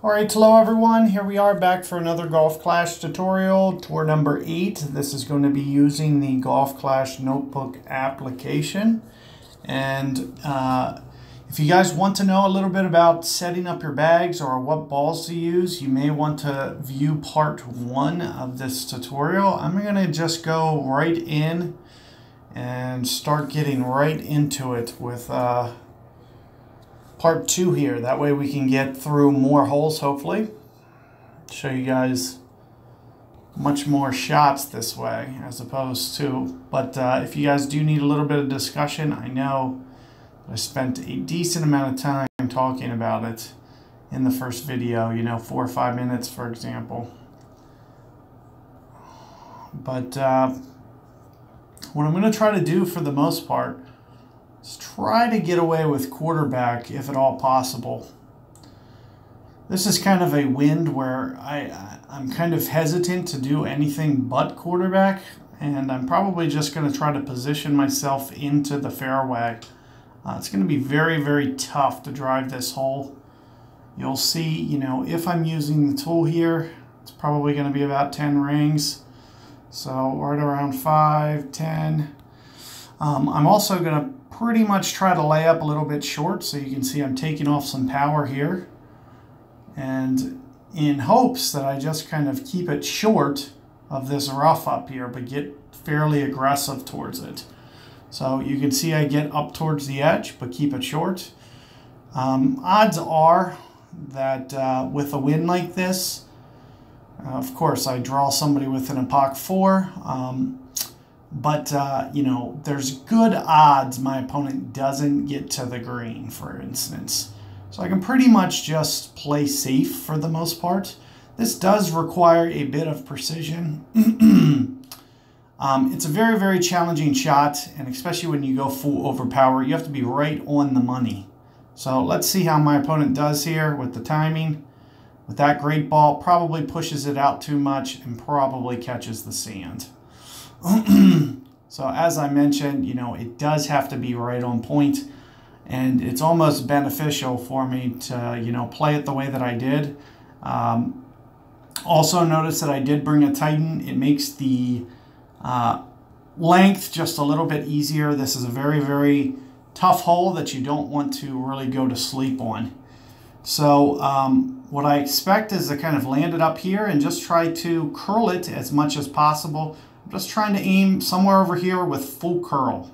Alright, hello everyone. Here we are back for another Golf Clash tutorial, tour number 8. This is going to be using the Golf Clash notebook application. And if you guys want to know a little bit about setting up your bags or what balls to use, you may want to view part 1 of this tutorial. I'm going to just go right in and start getting right into it with part 2 here. That way we can get through more holes, hopefully. Show you guys much more shots this way as opposed to, but if you guys do need a little bit of discussion, I know I spent a decent amount of time talking about it in the first video, 4 or 5 minutes, for example. But what I'm going to try to do for the most part is try to get away with quarterback if at all possible. This is kind of a wind where I'm kind of hesitant to do anything but quarterback, and I'm probably just going to try to position myself into the fairway. It's going to be very, very tough to drive this hole. You'll see, if I'm using the tool here, it's probably going to be about 10 rings. So right around 5, 10. I'm also going to pretty much try to lay up a little bit short, so you can see I'm taking off some power here, and in hopes that I just kind of keep it short of this rough up here but get fairly aggressive towards it. So you can see I get up towards the edge but keep it short. Odds are that with a wind like this, of course I draw somebody with an epoch 4, but, there's good odds my opponent doesn't get to the green, for instance. So I can pretty much just play safe for the most part. This does require a bit of precision. It's a very, very challenging shot, and especially when you go full overpower, you have to be right on the money. So let's see how my opponent does here with the timing. With that great ball, probably pushes it out too much and probably catches the sand. So as I mentioned, it does have to be right on point, and it's almost beneficial for me to, play it the way that I did. Also notice that I did bring a Titan. It makes the length just a little bit easier. This is a very, very tough hole that you don't want to really go to sleep on. So what I expect is to kind of land it up here and just try to curl it as much as possible. I'm just trying to aim somewhere over here with full curl.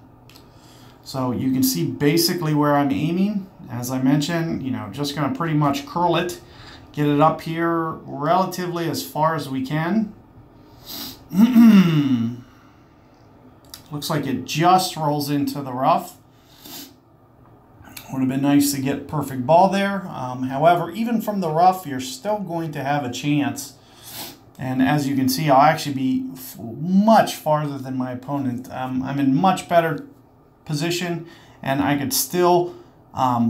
So you can see basically where I'm aiming. As I mentioned, just going to pretty much curl it, get it up here relatively as far as we can. Looks like it just rolls into the rough. Would have been nice to get perfect ball there. However, even from the rough, you're still going to have a chance. And as you can see, I'll actually be much farther than my opponent. I'm in much better position, and I could still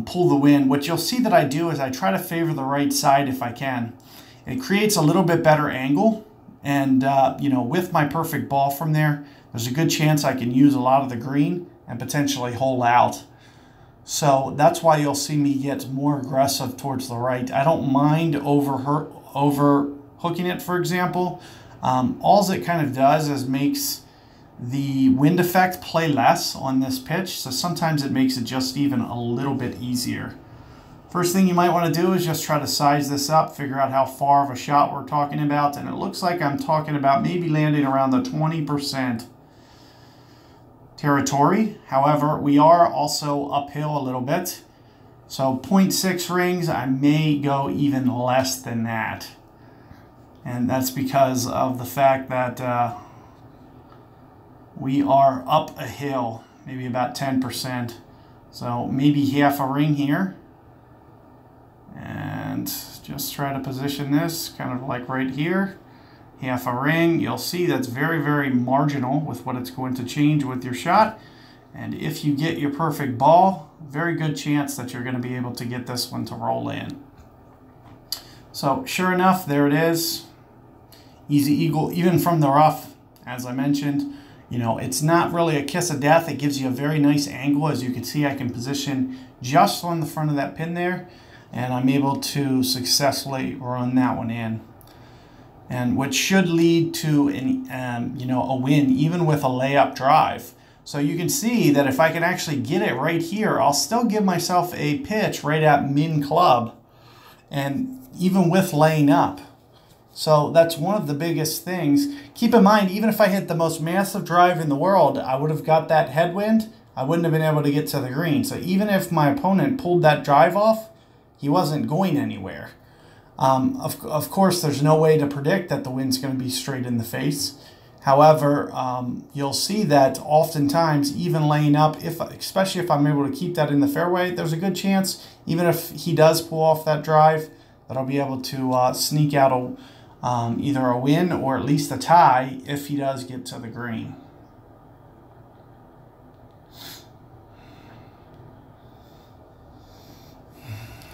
pull the wind. What you'll see that I do is I try to favor the right side if I can. It creates a little bit better angle, and with my perfect ball from there, there's a good chance I can use a lot of the green and potentially hole out. So that's why you'll see me get more aggressive towards the right. I don't mind overhooking it, for example. All it kind of does is makes the wind effect play less on this pitch, so sometimes it makes it just even a little bit easier. First thing you might want to do is just try to size this up, figure out how far of a shot we're talking about, and it looks like I'm talking about maybe landing around the 20% territory. However, we are also uphill a little bit, so 0.6 rings, I may go even less than that. And that's because of the fact that we are up a hill, maybe about 10%. So maybe half a ring here. And just try to position this kind of like right here. Half a ring. You'll see that's very, very marginal with what it's going to change with your shot. And if you get your perfect ball, very good chance that you're going to be able to get this one to roll in. So sure enough, there it is. Easy eagle, even from the rough, as I mentioned. It's not really a kiss of death. It gives you a very nice angle. As you can see, I can position just on the front of that pin there. and I'm able to successfully run that one in, and which should lead to an, a win even with a layup drive. So you can see that if I can actually get it right here, I'll still give myself a pitch right at min club, and even with laying up. So that's one of the biggest things. Keep in mind, even if I hit the most massive drive in the world, I would have got that headwind. I wouldn't have been able to get to the green. So even if my opponent pulled that drive off, he wasn't going anywhere. Of course, there's no way to predict that the wind's going to be straight in the face. However, you'll see that oftentimes, even laying up, especially if I'm able to keep that in the fairway, there's a good chance, even if he does pull off that drive, that I'll be able to sneak out either a win or at least a tie if he does get to the green.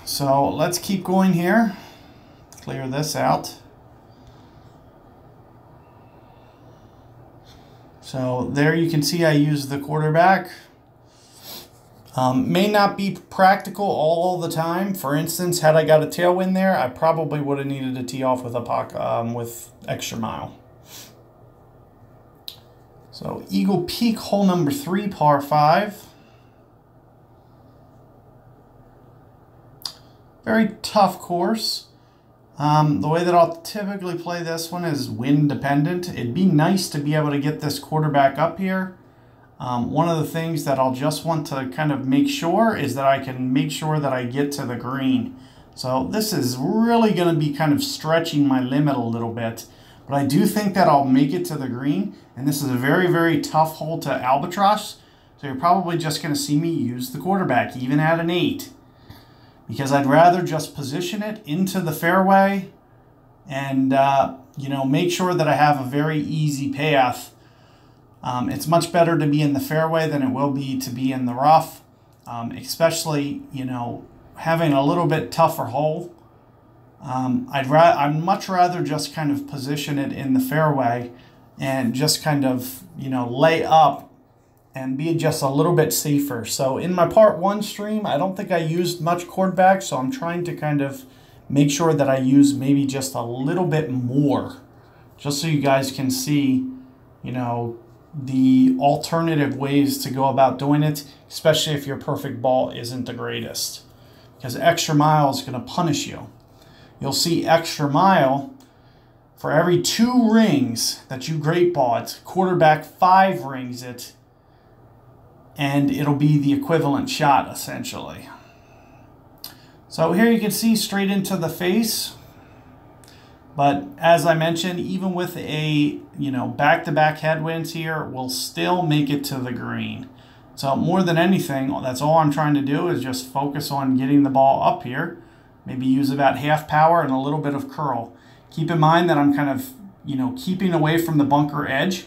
So let's keep going here. Clear this out. So there you can see I use the quarterback. May not be practical all the time. For instance, had I got a tailwind there, I probably would have needed to tee off with a with extra mile. So Eagle Peak, hole number 3, par 5. Very tough course. The way that I'll typically play this one is wind dependent. It'd be nice to be able to get this quarterback up here. One of the things that I'll just want to kind of make sure is that I can make sure that I get to the green. So this is really going to be kind of stretching my limit a little bit. But I do think that I'll make it to the green. And this is a very, very tough hole to albatross. So you're probably just going to see me use the quarterback, even at an 8. Because I'd rather just position it into the fairway and, make sure that I have a very easy path. It's much better to be in the fairway than it will be to be in the rough, especially, having a little bit tougher hole. I'd much rather just kind of position it in the fairway and just kind of, lay up and be just a little bit safer. So in my part 1 stream, I don't think I used much quarterback, so I'm trying to kind of make sure that I use maybe just a little bit more, just so you guys can see, the alternative ways to go about doing it, especially if your perfect ball isn't the greatest. Because extra mile is going to punish you. You'll see extra mile, for every 2 rings that you great ball it, quarterback 5 rings it, and it'll be the equivalent shot, essentially. So here you can see straight into the face. But as I mentioned, even with a, back-to-back headwinds here, we'll still make it to the green. So more than anything, that's all I'm trying to do is just focus on getting the ball up here. Maybe use about half power and a little bit of curl. Keep in mind that I'm kind of, keeping away from the bunker edge,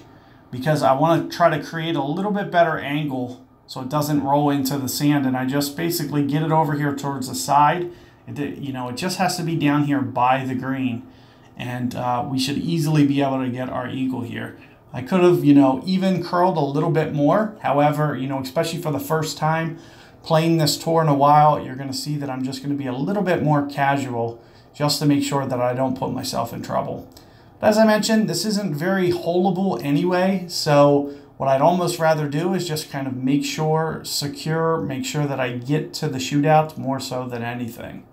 because I want to try to create a little bit better angle so it doesn't roll into the sand, and I just basically get it over here towards the side. It just has to be down here by the green, and we should easily be able to get our eagle here. I could have, even curled a little bit more. However, especially for the first time playing this tour in a while, you're going to see that I'm just going to be a little bit more casual just to make sure that I don't put myself in trouble. But as I mentioned, this isn't very holeable anyway, so what I'd almost rather do is just kind of make sure that I get to the shootout more so than anything.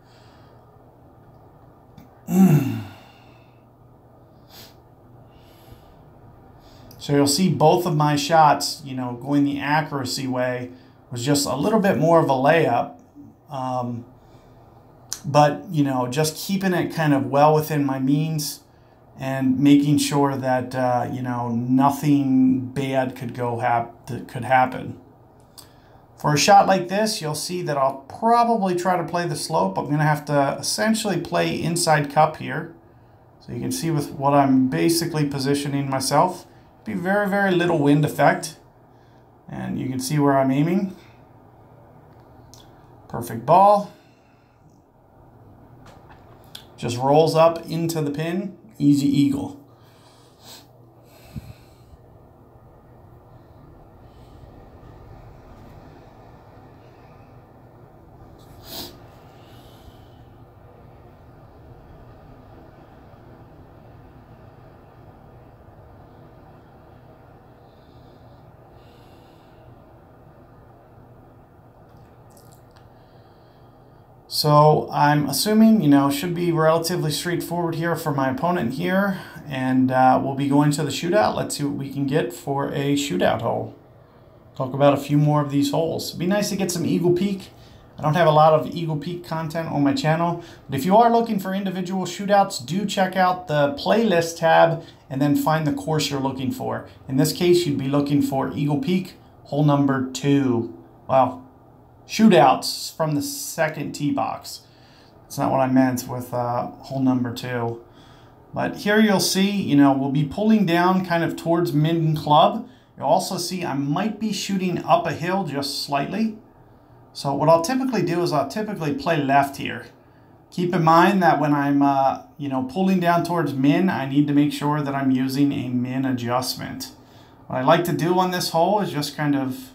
So you'll see both of my shots, going the accuracy way was just a little bit more of a layup. But, just keeping it kind of well within my means and making sure that, nothing bad could happen. For a shot like this, you'll see that I'll probably try to play the slope. I'm going to have to essentially play inside cup here. So you can see with what I'm basically positioning myself. Be very, very little wind effect. And you can see where I'm aiming. Perfect ball. Just rolls up into the pin. Easy eagle. So I'm assuming, should be relatively straightforward here for my opponent here. And we'll be going to the shootout. Let's see what we can get for a shootout hole. Talk about a few more of these holes. It'd be nice to get some Eagle Peak. I don't have a lot of Eagle Peak content on my channel, but if you are looking for individual shootouts, do check out the playlist tab and then find the course you're looking for. In this case, you'd be looking for Eagle Peak, hole number 2. Wow, shootouts from the second tee box. That's not what I meant with hole number 2. But here you'll see, we'll be pulling down kind of towards mid club. You'll also see I might be shooting up a hill just slightly. So what I'll typically do is I'll typically play left here. Keep in mind that when I'm, pulling down towards min, I need to make sure that I'm using a min adjustment. What I like to do on this hole is just kind of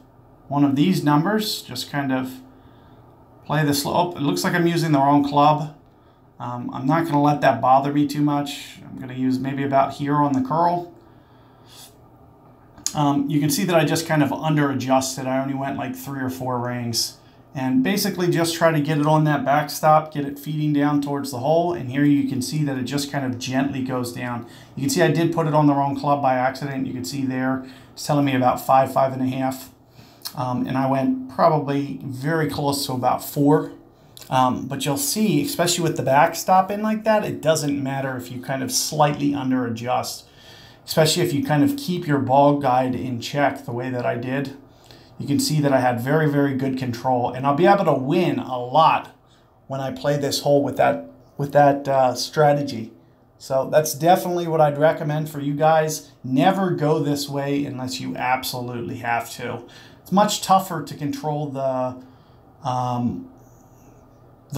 one of these numbers, just kind of play the slope. It looks like I'm using the wrong club. I'm not going to let that bother me too much. I'm going to use maybe about here on the curl. You can see that I just kind of under adjusted. I only went like 3 or 4 rings. And basically just try to get it on that backstop, get it feeding down towards the hole. And here you can see that it just kind of gently goes down. You can see I did put it on the wrong club by accident. You can see there it's telling me about 5, 5.5. And I went probably very close to about 4. But you'll see, especially with the backstop in like that, it doesn't matter if you kind of slightly under adjust. Especially if you kind of keep your ball guide in check the way that I did. You can see that I had very, very good control. And I'll be able to win a lot when I play this hole with that strategy. So that's definitely what I'd recommend for you guys. Never go this way unless you absolutely have to. It's much tougher to control the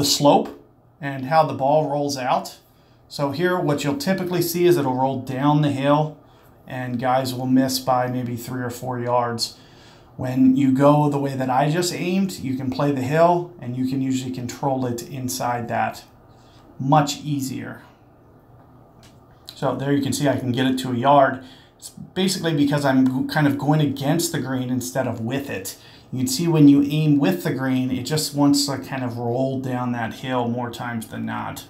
slope and how the ball rolls out. So here what you'll typically see is it'll roll down the hill and guys will miss by maybe 3 or 4 yards. When you go the way that I just aimed, you can play the hill and you can usually control it inside that. Much easier. So there you can see I can get it to a yard. It's basically because I'm kind of going against the green instead of with it. You can see when you aim with the green, it just wants to kind of roll down that hill more times than not.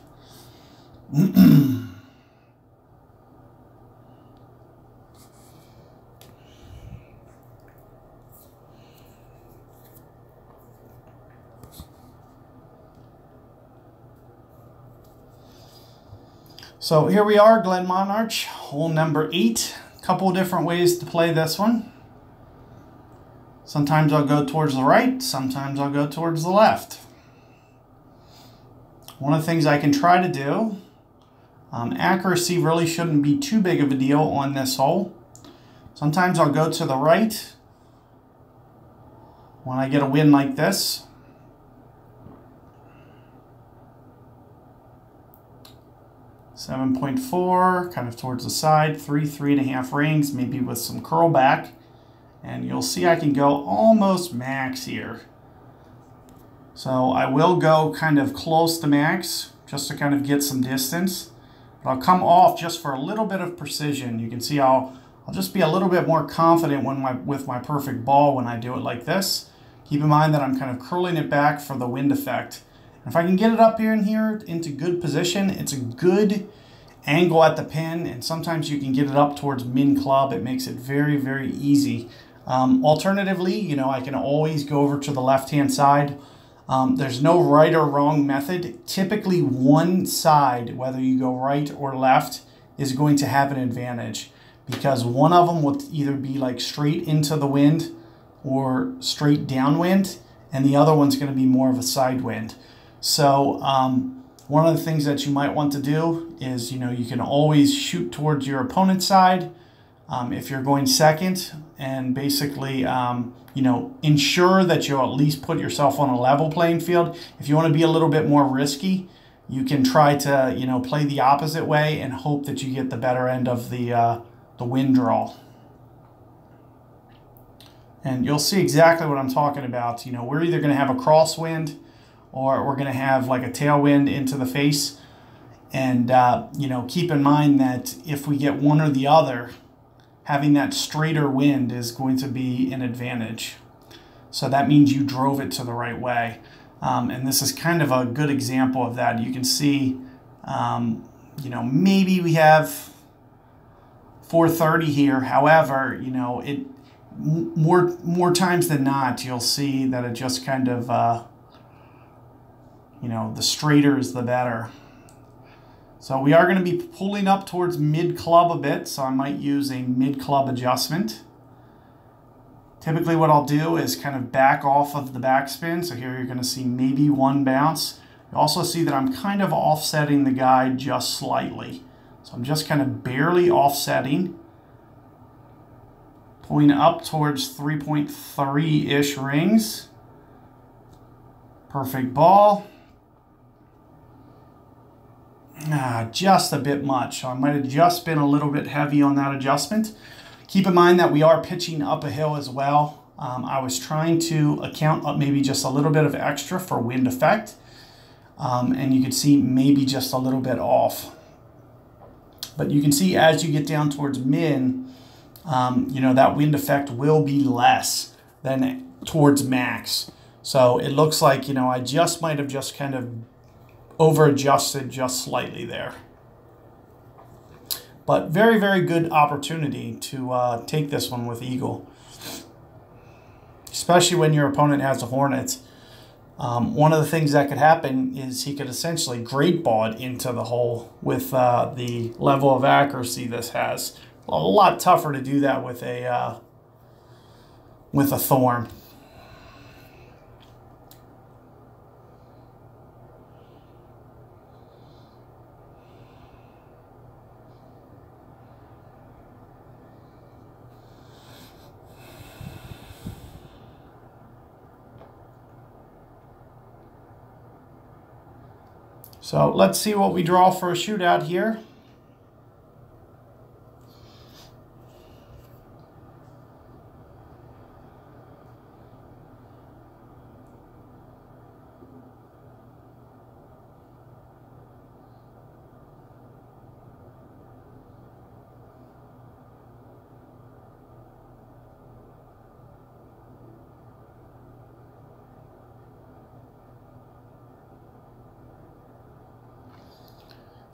So here we are, Glenmonarch, hole number 8. A couple of different ways to play this one. Sometimes I'll go towards the right, sometimes I'll go towards the left. One of the things I can try to do, accuracy really shouldn't be too big of a deal on this hole. Sometimes I'll go to the right when I get a wind like this. .4, kind of towards the side, 3.5 rings, maybe with some curl back. And you'll see I can go almost max here. So I will go kind of close to max just to kind of get some distance. But I'll come off just for a little bit of precision. You can see I'll just be a little bit more confident with my perfect ball when I do it like this. Keep in mind that I'm kind of curling it back for the wind effect. And if I can get it up here and here into good position, it's a good angle at the pin, and sometimes you can get it up towards min club. It makes it very, very easy. Alternatively, I can always go over to the left-hand side. There's no right or wrong method. Typically, one side, whether you go right or left, is going to have an advantage because one of them will either be like straight into the wind or straight downwind, and the other one's going to be more of a side wind. So one of the things that you might want to do is, you can always shoot towards your opponent's side if you're going second, and basically, ensure that you at least put yourself on a level playing field. If you want to be a little bit more risky, you can try to, play the opposite way and hope that you get the better end of the wind draw. And you'll see exactly what I'm talking about. We're either going to have a crosswind or we're going to have like a tailwind into the face. And, keep in mind that if we get one or the other, having that straighter wind is going to be an advantage. So that means you drove it to the right way. And this is kind of a good example of that. You can see, you know, maybe we have 430 here. However, you know, more times than not, you'll see that it just kind of, you know, the straighter is the better. So we are going to be pulling up towards mid-club a bit, so I might use a mid-club adjustment. Typically what I'll do is kind of back off of the backspin. So here you're going to see maybe one bounce. You also see that I'm kind of offsetting the guide just slightly. So I'm just kind of barely offsetting, pulling up towards 3.3-ish rings. Perfect ball. Just a bit much. So I might have just been a little bit heavy on that adjustment. Keep in mind that we are pitching up a hill as well. I was trying to account up maybe just a little bit of extra for wind effect. And you can see maybe just a little bit off. But you can see as you get down towards min, you know, that wind effect will be less than towards max. So it looks like, you know, I just might have just kind of over adjusted just slightly there. But very, very good opportunity to take this one with eagle, especially when your opponent has a Hornet. One of the things that could happen is he could essentially great ball it into the hole with the level of accuracy this has. A lot tougher to do that with a Thorn. So let's see what we draw for a shootout here.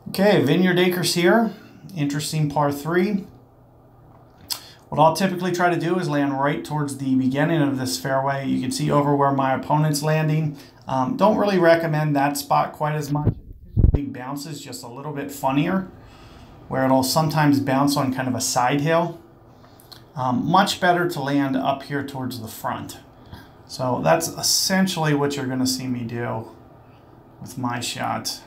Okay, Vineyard Acres here, interesting par 3. What I'll typically try to do is land right towards the beginning of this fairway. You can see over where my opponent's landing. Don't really recommend that spot quite as much. It typically bounces just a little bit funnier, where it'll sometimes bounce on kind of a side hill. Much better to land up here towards the front. So that's essentially what you're going to see me do with my shot.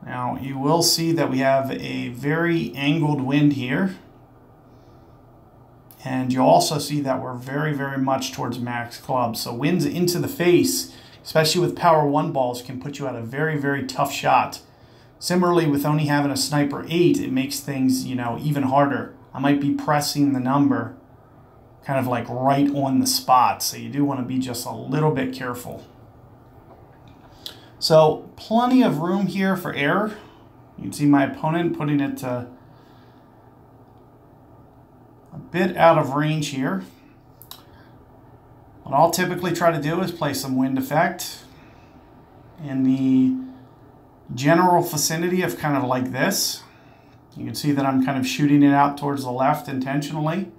Now you will see that we have a very angled wind here. And you'll also see that we're very, very much towards max club. So winds into the face, especially with power 1 balls, can put you at a very, very tough shot. Similarly, with only having a sniper 8, it makes things, you know, even harder. I might be pressing the number kind of like right on the spot. So you do want to be just a little bit careful. So plenty of room here for error. You can see my opponent putting it a bit out of range here. What I'll typically try to do is play some wind effect in the general vicinity of kind of like this. You can see that I'm kind of shooting it out towards the left intentionally.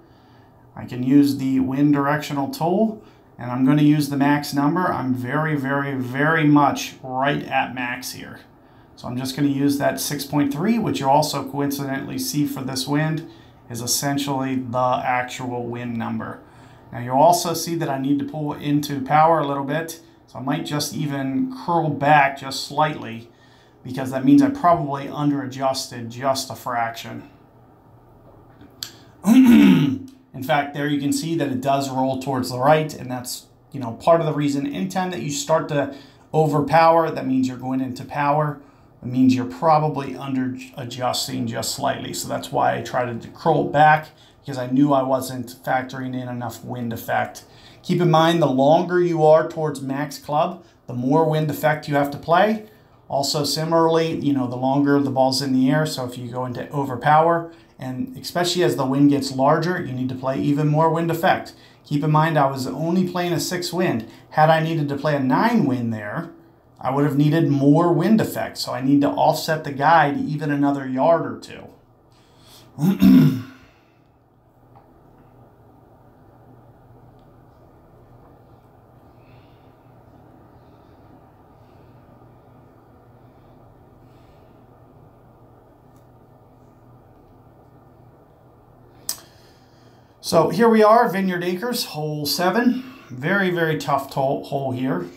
I can use the wind directional tool. And I'm going to use the max number. I'm very, very, very much right at max here. So I'm just going to use that 6.3, which you'll also coincidentally see for this wind is essentially the actual wind number. Now you'll also see that I need to pull into power a little bit. So I might just even curl back just slightly, because that means I probably under adjusted just a fraction. In fact, there you can see that it does roll towards the right, and that's, you know, part of the reason. Anytime that you start to overpower, that means you're going into power. It means you're probably under adjusting just slightly. So that's why I tried to curl back, because I knew I wasn't factoring in enough wind effect. Keep in mind, the longer you are towards max club, the more wind effect you have to play. Also, similarly, you know, the longer the ball's in the air. So if you go into overpower, and especially as the wind gets larger, you need to play even more wind effect. Keep in mind, I was only playing a 6 wind. Had I needed to play a 9 wind there, I would have needed more wind effect. So I need to offset the guide even another yard or two. So here we are, Vineyard Acres, hole 7. Very, very tough hole here.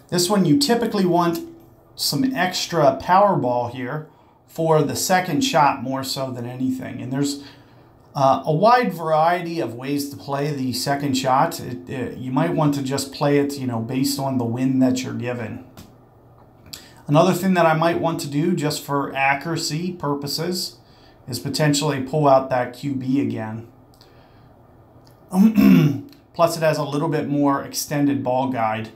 This one you typically want some extra power ball here for the second shot more so than anything. And there's a wide variety of ways to play the second shot. You might want to just play it, based on the wind that you're given. Another thing that I might want to do just for accuracy purposes is potentially pull out that QB again. Plus it has a little bit more extended ball guide.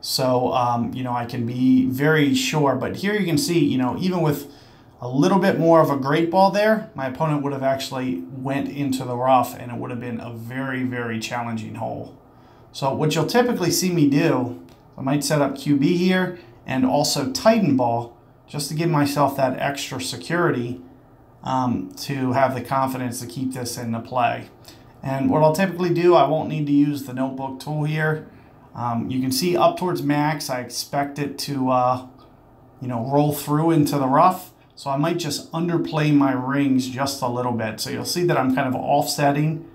So, I can be very sure. But here you can see, even with a little bit more of a great ball there, my opponent would have actually went into the rough and it would have been a very, very challenging hole. So what you'll typically see me do, I might set up QB here and also tighten ball just to give myself that extra security to have the confidence to keep this into play. And what I'll typically do, I won't need to use the notebook tool here. You can see up towards max, I expect it to, roll through into the rough. So I might just underplay my rings just a little bit. So you'll see that I'm kind of offsetting,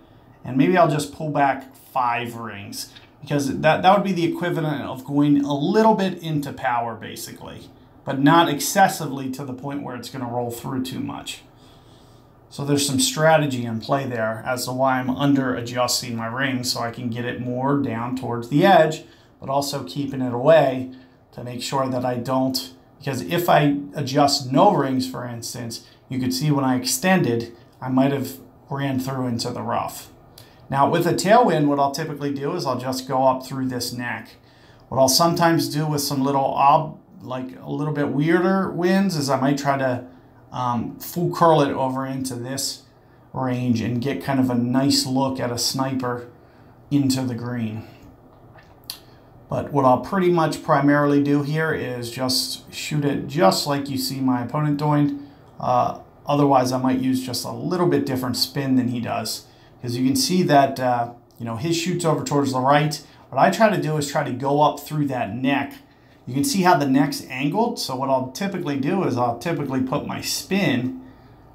and maybe I'll just pull back 5 rings because that would be the equivalent of going a little bit into power basically, but not excessively to the point where it's going to roll through too much. So there's some strategy in play there as to why I'm under adjusting my rings so I can get it more down towards the edge, but also keeping it away to make sure that I don't, because if I adjust no rings, for instance, you could see when I extended, I might have ran through into the rough. Now with a tailwind, what I'll typically do is I'll just go up through this neck. What I'll sometimes do with some little, like a little bit weirder winds is I might try to full curl it over into this range and get kind of a nice look at a sniper into the green. But what I'll pretty much primarily do here is just shoot it just like you see my opponent doing. Otherwise, I might use just a little bit different spin than he does. Because you can see that his shoots over towards the right. What I try to do is try to go up through that neck. You can see how the neck's angled. So what I'll typically do is I'll typically put my spin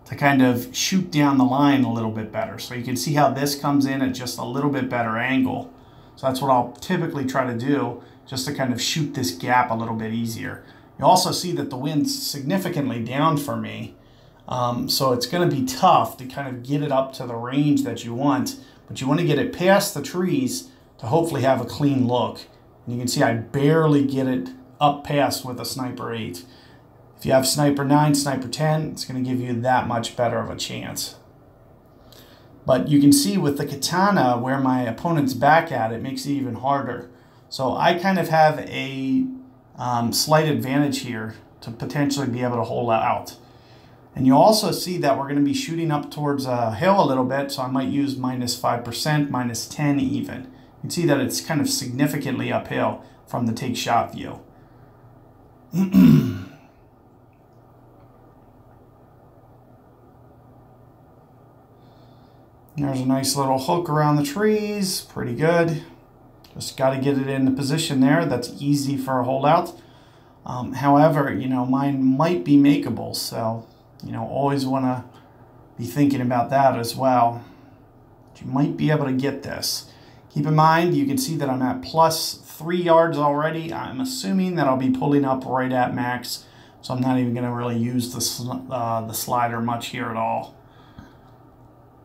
to kind of shoot down the line a little bit better. So you can see how this comes in at just a little bit better angle. So that's what I'll typically try to do, just to kind of shoot this gap a little bit easier. You also see that the wind's significantly down for me. So it's going to be tough to kind of get it up to the range that you want, but you want to get it past the trees to hopefully have a clean look. And you can see I barely get it up past with a Sniper 8. If you have Sniper 9, Sniper 10, it's going to give you that much better of a chance. But you can see with the katana where my opponent's back at, it makes it even harder. So I kind of have a slight advantage here to potentially be able to hold out. And you also see that we're going to be shooting up towards a hill a little bit, so I might use -5%, -10 even. You can see that it's kind of significantly uphill from the take shot view. There's a nice little hook around the trees, pretty good. Just got to get it in the position there. That's easy for a holdout. However, mine might be makeable, so always want to be thinking about that as well. But you might be able to get this. Keep in mind, you can see that I'm at +3 yards already. I'm assuming that I'll be pulling up right at max, so I'm not even going to really use the slider much here at all.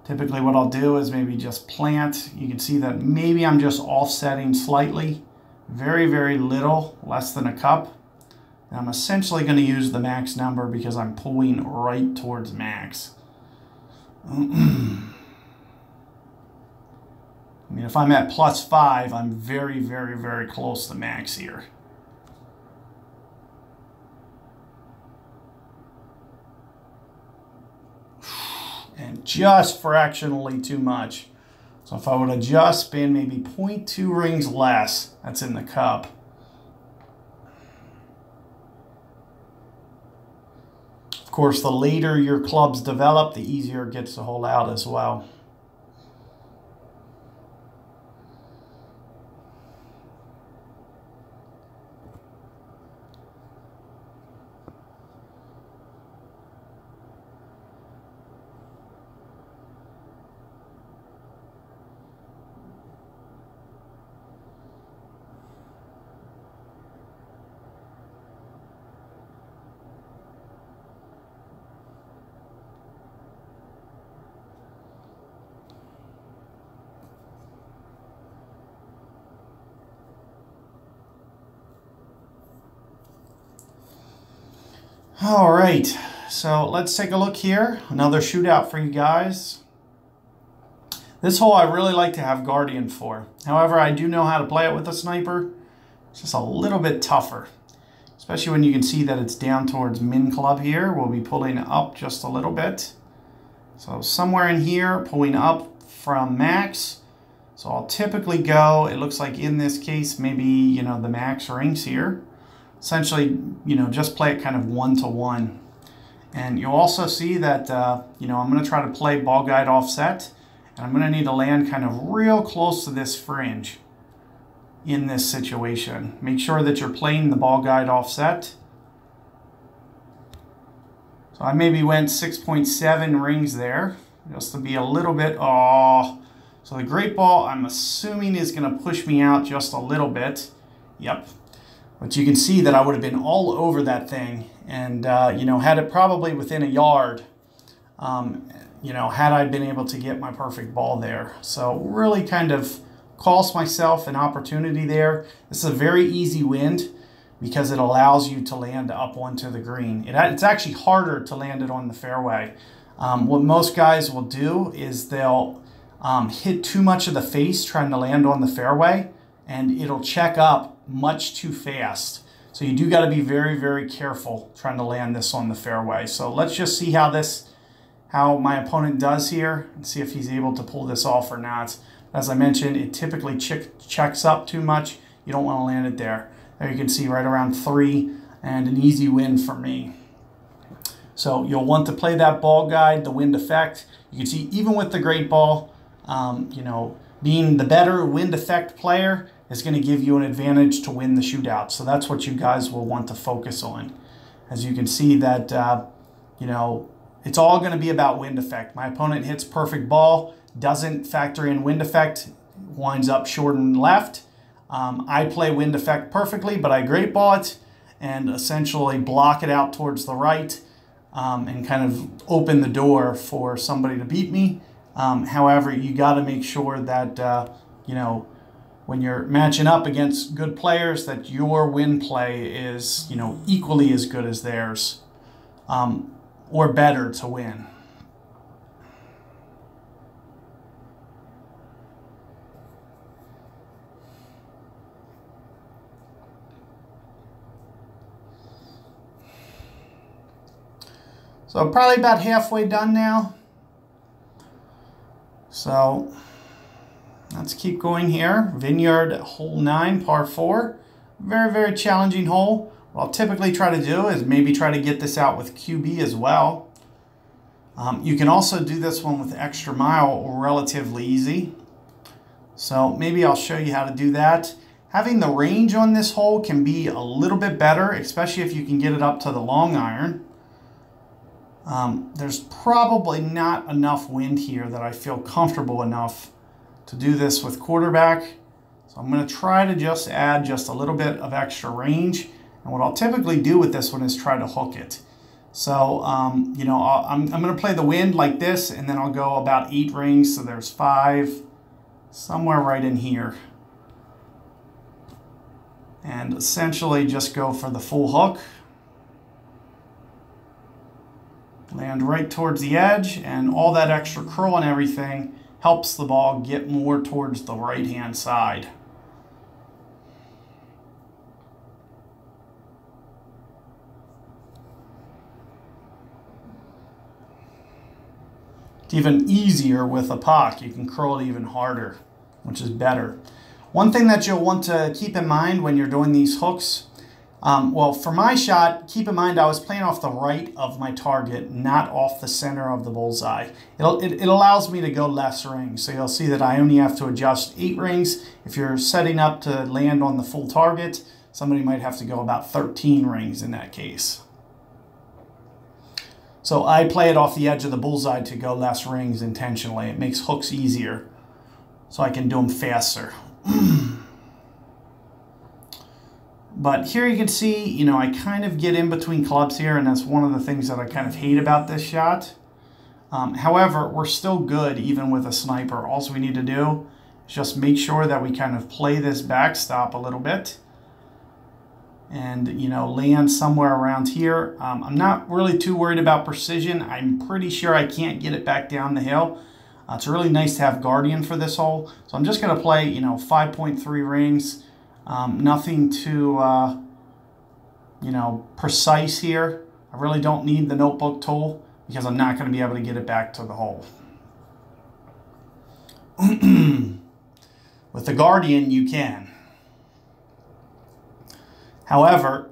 Typically what I'll do is maybe just plant. You can see that maybe I'm just offsetting slightly. Very, very little, less than a cup. And I'm essentially going to use the max number because I'm pulling right towards max. I mean, if I'm at +5, I'm very, very, very close to max here. And just fractionally too much. So if I would have just been maybe 0.2 rings less, that's in the cup. Of course, the later your clubs develop, the easier it gets to hold out as well. All right, so let's take a look here. Another shootout for you guys. This hole I really like to have Guardian for. However, I do know how to play it with a sniper. It's just a little bit tougher, especially when you can see that it's down towards min club here. We'll be pulling up just a little bit. So somewhere in here, pulling up from max. So I'll typically go, it looks like in this case, maybe, you know, the max rings here. Essentially, you know, just play it kind of 1-to-1. And you'll also see that, you know, I'm going to try to play ball guide offset. And I'm going to need to land kind of real close to this fringe in this situation. Make sure that you're playing the ball guide offset. So I maybe went 6.7 rings there, just to be a little bit, So the great ball, I'm assuming, is going to push me out just a little bit. Yep. But you can see that I would have been all over that thing, and you know, had it probably within a yard, you know, had I been able to get my perfect ball there. So really kind of cost myself an opportunity there. This is a very easy wind because it allows you to land up onto the green. It's actually harder to land it on the fairway. What most guys will do is they'll hit too much of the face trying to land on the fairway, and it'll check up much too fast. So you do got to be very, very careful trying to land this on the fairway. So let's just see how my opponent does here and see if he's able to pull this off or not. As I mentioned, it typically checks up too much. You don't want to land it there. There you can see right around 3 and an easy win for me. So you'll want to play that ball guide, the wind effect. You can see even with the great ball, you know, being the better wind effect player is going to give you an advantage to win the shootout. So that's what you guys will want to focus on. As you can see that, you know, it's all going to be about wind effect. My opponent hits perfect ball, doesn't factor in wind effect, winds up short and left. I play wind effect perfectly, but I great ball it and essentially block it out towards the right and kind of open the door for somebody to beat me. However, you got to make sure that, you know, when you're matching up against good players, that your win play is, you know, equally as good as theirs, or better to win. So probably about halfway done now. So let's keep going here. Vineyard, hole 9, par 4. Very, very challenging hole. What I'll typically try to do is maybe try to get this out with QB as well. You can also do this one with extra mile relatively easy. So maybe I'll show you how to do that. Having the range on this hole can be a little bit better, especially if you can get it up to the long iron. There's probably not enough wind here that I feel comfortable enough to do this with quarterback. So I'm going to try to just add just a little bit of extra range. And what I'll typically do with this one is try to hook it. So, you know, I'm going to play the wind like this, and then I'll go about 8 rings. So there's 5, somewhere right in here. And essentially just go for the full hook. Land right towards the edge, and all that extra curl and everything helps the ball get more towards the right-hand side. It's even easier with a puck. You can curl it even harder, which is better. One thing that you'll want to keep in mind when you're doing these hooks, well, for my shot, keep in mind I was playing off the right of my target, not off the center of the bullseye. It allows me to go less rings. So you'll see that I only have to adjust 8 rings. If you're setting up to land on the full target, somebody might have to go about 13 rings in that case. So I play it off the edge of the bullseye to go less rings intentionally. It makes hooks easier, so I can do them faster. But here you can see, you know, I kind of get in between clubs here, and that's one of the things that I kind of hate about this shot. However, we're still good even with a sniper. All we need to do is just make sure that we kind of play this backstop a little bit and, you know, land somewhere around here. I'm not really too worried about precision. I'm pretty sure I can't get it back down the hill. It's really nice to have Guardian for this hole. So I'm just going to play, you know, 5.3 rings. Nothing too, you know, precise here. I really don't need the notebook tool because I'm not going to be able to get it back to the hole. With the Guardian, you can. Tower.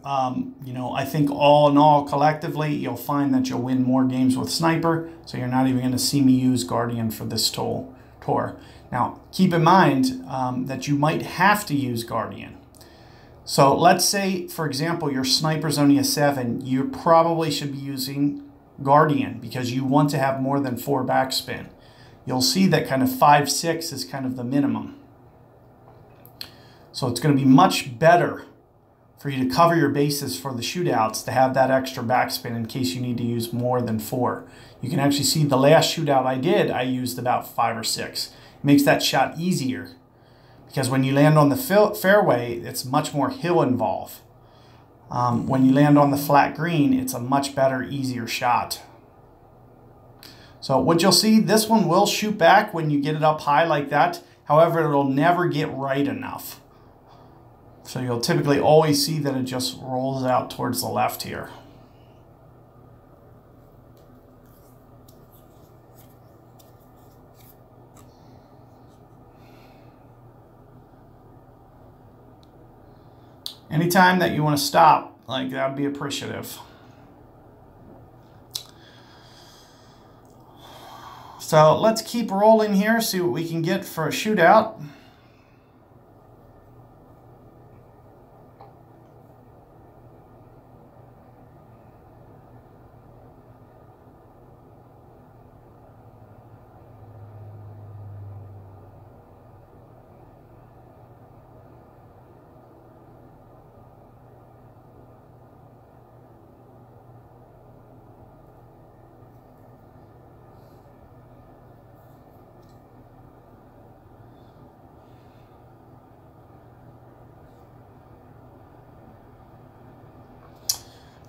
You know, I think all in all, collectively, you'll find that you'll win more games with Sniper, so you're not even going to see me use Guardian for this tour. Now, keep in mind that you might have to use Guardian. So let's say, for example, your Sniper's only a 7. You probably should be using Guardian because you want to have more than 4 backspin. You'll see that kind of 5, 6 is kind of the minimum. So it's going to be much better for you to cover your bases for the shootouts to have that extra backspin in case you need to use more than 4. You can actually see the last shootout I did, I used about 5 or 6. It makes that shot easier because when you land on the fairway, it's much more hill involved. When you land on the flat green, it's a much better, easier shot. So what you'll see, this one will shoot back when you get it up high like that. However, it'll never get right enough. So you'll typically always see that it just rolls out towards the left here. Anytime that you want to stop, like that would be appreciative. So let's keep rolling here, see what we can get for a shootout.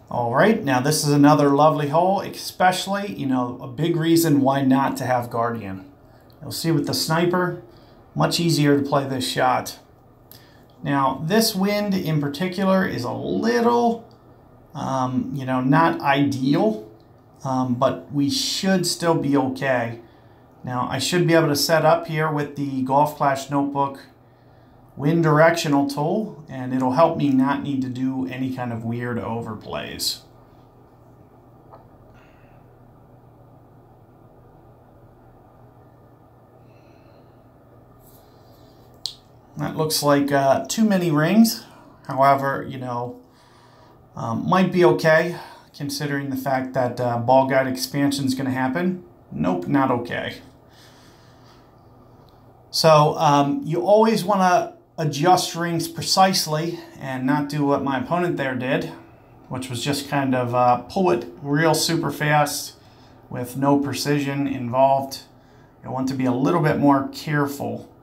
All right, now this is another lovely hole, especially, you know, a big reason why not to have Guardian. You'll see with the Sniper, much easier to play this shot. Now, this wind in particular is a little, you know, not ideal, but we should still be okay. Now, I should be able to set up here with the Golf Clash Notebook wind directional tool, and it'll help me not need to do any kind of weird overplays. That looks like too many rings. However, you know, might be okay considering the fact that ball guide expansion is going to happen. Nope, not okay. So you always want to adjust rings precisely and not do what my opponent there did, which was just kind of pull it real super fast with no precision involved. You want to be a little bit more careful.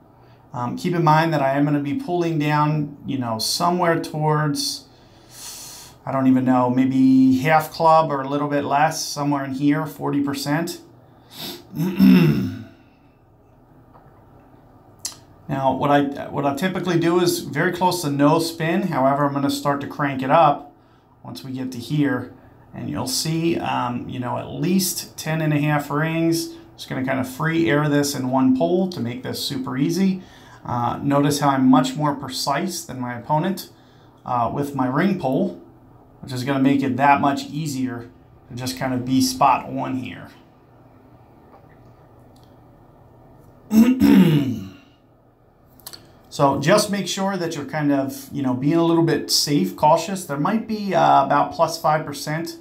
Keep in mind that I am going to be pulling down, you know, somewhere towards, I don't even know, maybe half club or a little bit less, somewhere in here, 40%. Now, what I typically do is very close to no spin. However, I'm going to start to crank it up once we get to here. And you'll see, you know, at least 10.5 rings, Just going to kind of free air this in one pull to make this super easy. Notice how I'm much more precise than my opponent with my ring pull, which is going to make it that much easier to just kind of be spot on here. So just make sure that you're kind of, being a little bit safe, cautious. There might be about plus 5%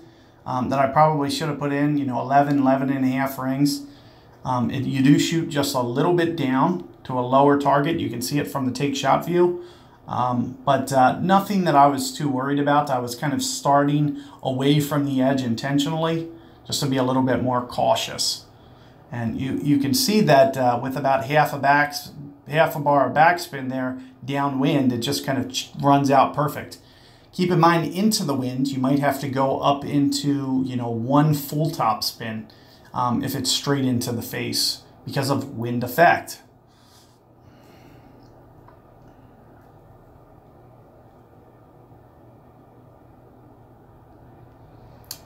that I probably should have put in, 11 and a half rings. You do shoot just a little bit down to a lower target. You can see it from the take shot view. But nothing that I was too worried about. I was kind of starting away from the edge intentionally just to be a little bit more cautious. And you can see that with about half a bar of backspin there downwind, it just kind of runs out perfect. Keep in mind, into the wind, you might have to go up into, one full top spin if it's straight into the face because of wind effect.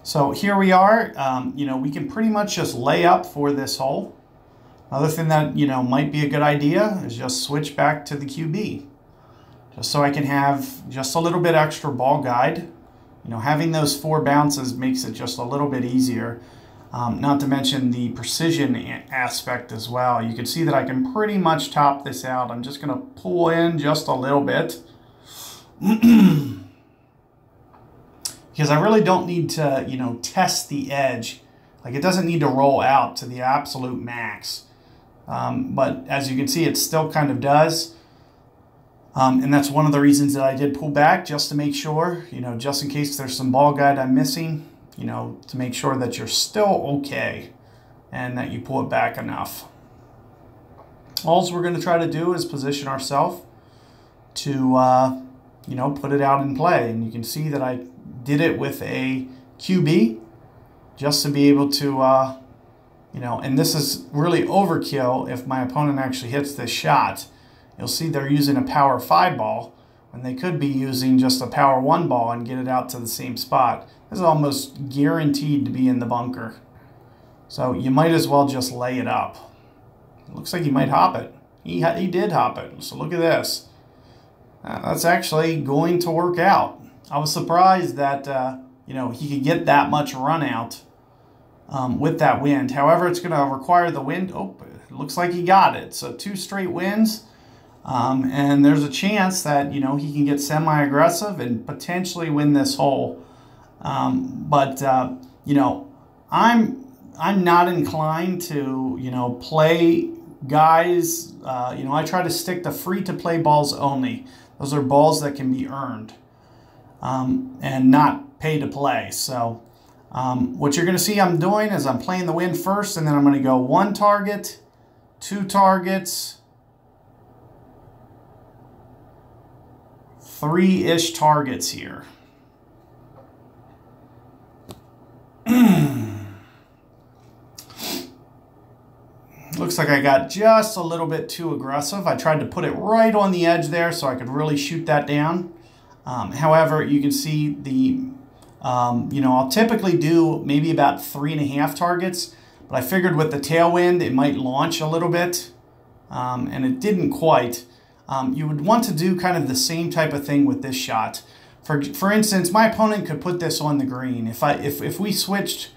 So here we are, we can pretty much just lay up for this hole. Another thing that, might be a good idea is just switch back to the QB. Just so I can have just a little bit extra ball guide. Having those 4 bounces makes it just a little bit easier. Not to mention the precision aspect as well. You can see that I can pretty much top this out. I'm just going to pull in just a little bit. Because I really don't need to, test the edge. Like, it doesn't need to roll out to the absolute max. But as you can see, it still kind of does. And that's one of the reasons that I did pull back, just to make sure, just in case there's some ball guide I'm missing, to make sure that you're still okay and that you pull it back enough. All we're going to try to do is position ourselves to, put it out in play. And you can see that I did it with a QB just to be able to, and this is really overkill if my opponent actually hits this shot. You'll see they're using a power 5 ball when they could be using just a power 1 ball and get it out to the same spot. This is almost guaranteed to be in the bunker. So you might as well just lay it up. It looks like he might hop it. He did hop it. So look at this. That's actually going to work out. I was surprised that, he could get that much run out with that wind. However, it's going to require the wind. Oh, it looks like he got it. So 2 straight winds. And there's a chance that, he can get semi-aggressive and potentially win this hole. I'm not inclined to, play guys. I try to stick to free-to-play balls only. Those are balls that can be earned. And not pay to play. So what you're going to see I'm doing is I'm playing the wind first, and then I'm going to go 1 target, 2 targets, 3-ish targets here. Looks like I got just a little bit too aggressive. I tried to put it right on the edge there so I could really shoot that down. However, you can see the, I'll typically do maybe about 3.5 targets, but I figured with the tailwind it might launch a little bit, and it didn't quite. You would want to do kind of the same type of thing with this shot. For instance, my opponent could put this on the green. If we switched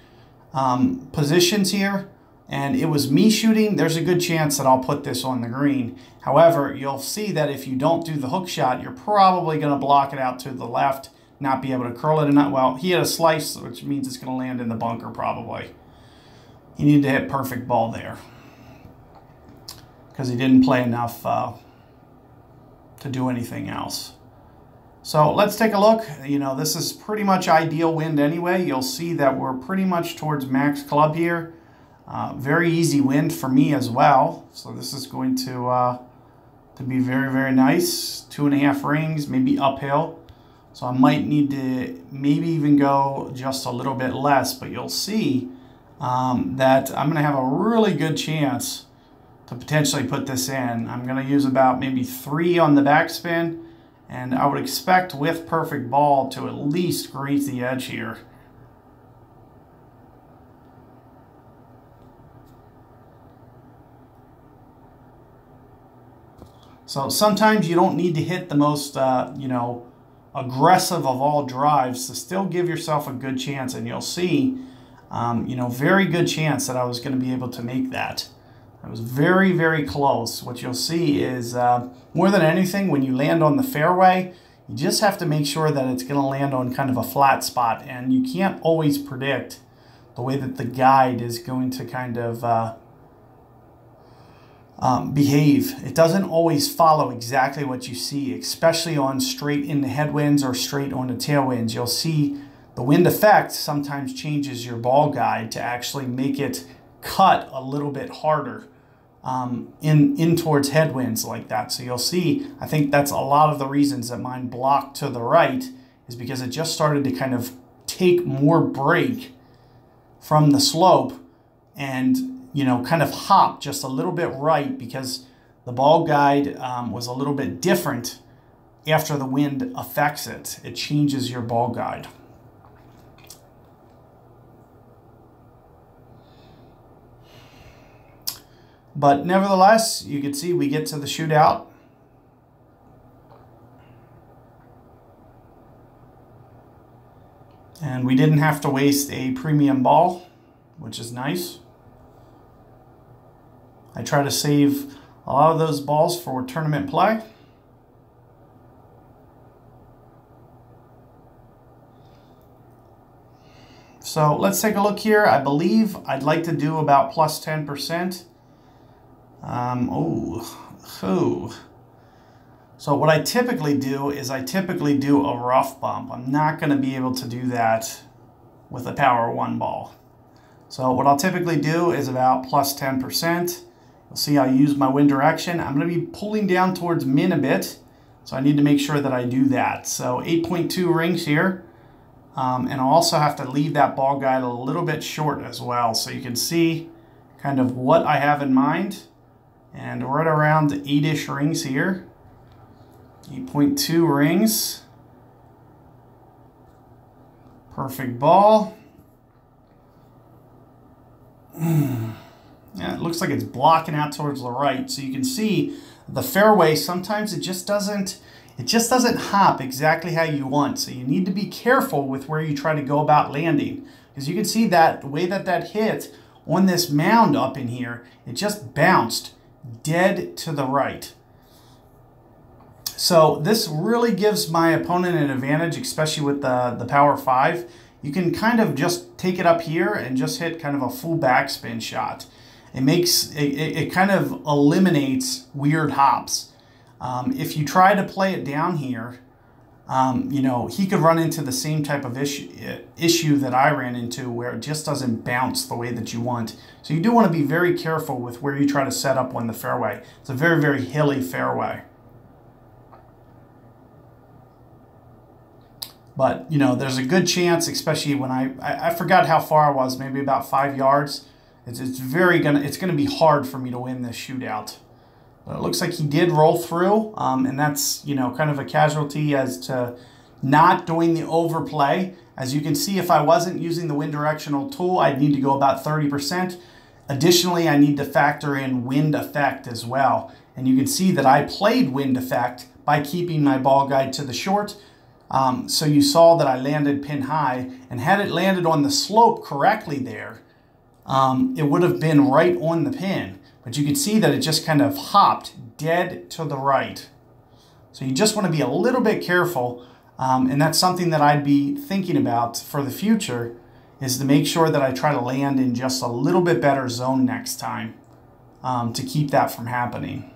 positions here, and it was me shooting, there's a good chance that I'll put this on the green. However, you'll see that if you don't do the hook shot, you're probably going to block it out to the left, not be able to curl it. And well, he had a slice, which means it's going to land in the bunker probably. He needed to hit perfect ball there because he didn't play enough to do anything else. So let's take a look. This is pretty much ideal wind anyway. You'll see that we're pretty much towards max club here. Very easy wind for me as well. So this is going to be very, very nice. 2.5 rings, maybe uphill. So I might need to maybe even go just a little bit less, but you'll see that I'm going to have a really good chance to potentially put this in. I'm going to use about maybe 3 on the backspin, and I would expect with perfect ball to at least graze the edge here. So sometimes you don't need to hit the most, you know, aggressive of all drives to still give yourself a good chance. And you'll see, you know, very good chance that I was going to be able to make that. I was very, very close. What you'll see is more than anything, when you land on the fairway, you just have to make sure that it's going to land on kind of a flat spot. And you can't always predict the way that the guide is going to kind of behave. It doesn't always follow exactly what you see, especially on straight in the headwinds or straight on the tailwinds. You'll see the wind effect sometimes changes your ball guide to actually make it cut a little bit harder in towards headwinds like that. So you'll see, I think that's a lot of the reasons that mine blocked to the right, is because it just started to kind of take more break from the slope and, you know, kind of hop just a little bit right, because the ball guide was a little bit different after the wind affects it. It changes your ball guide. But nevertheless, you can see we get to the shootout. And we didn't have to waste a premium ball, which is nice. I try to save a lot of those balls for tournament play. So let's take a look here. I believe I'd like to do about plus 10%. So what I typically do is I typically do a rough bump. I'm not going to be able to do that with a Power 1 ball. So what I'll typically do is about plus 10%. You'll see I use my wind direction. I'm going to be pulling down towards min a bit, so I need to make sure that I do that. So 8.2 rings here. And I'll also have to leave that ball guide a little bit short as well, so you can see kind of what I have in mind. And right around 8-ish rings here. 8.2 rings. Perfect ball. Yeah, it looks like it's blocking out towards the right. So you can see the fairway, sometimes it just doesn't hop exactly how you want. So you need to be careful with where you try to go about landing. Because you can see that the way that that hit on this mound up in here, it just bounced dead to the right. So this really gives my opponent an advantage, especially with the Power 5. You can kind of just take it up here and just hit kind of a full backspin shot. It kind of eliminates weird hops. If you try to play it down here, you know, he could run into the same type of issue that I ran into, where it just doesn't bounce the way that you want. So you do want to be very careful with where you try to set up on the fairway. It's a very, very hilly fairway. But, you know, there's a good chance, especially when I forgot how far I was, maybe about 5 yards. It's gonna be hard for me to win this shootout. But it looks like he did roll through, and that's, you know, kind of a casualty as to not doing the overplay. As you can see, if I wasn't using the wind directional tool, I'd need to go about 30%. Additionally, I need to factor in wind effect as well. And you can see that I played wind effect by keeping my ball guide to the short. So you saw that I landed pin high, and had it landed on the slope correctly there, it would have been right on the pin. But you can see that it just kind of hopped dead to the right. So you just want to be a little bit careful, and that's something that I'd be thinking about for the future, is to make sure that I try to land in just a little bit better zone next time to keep that from happening.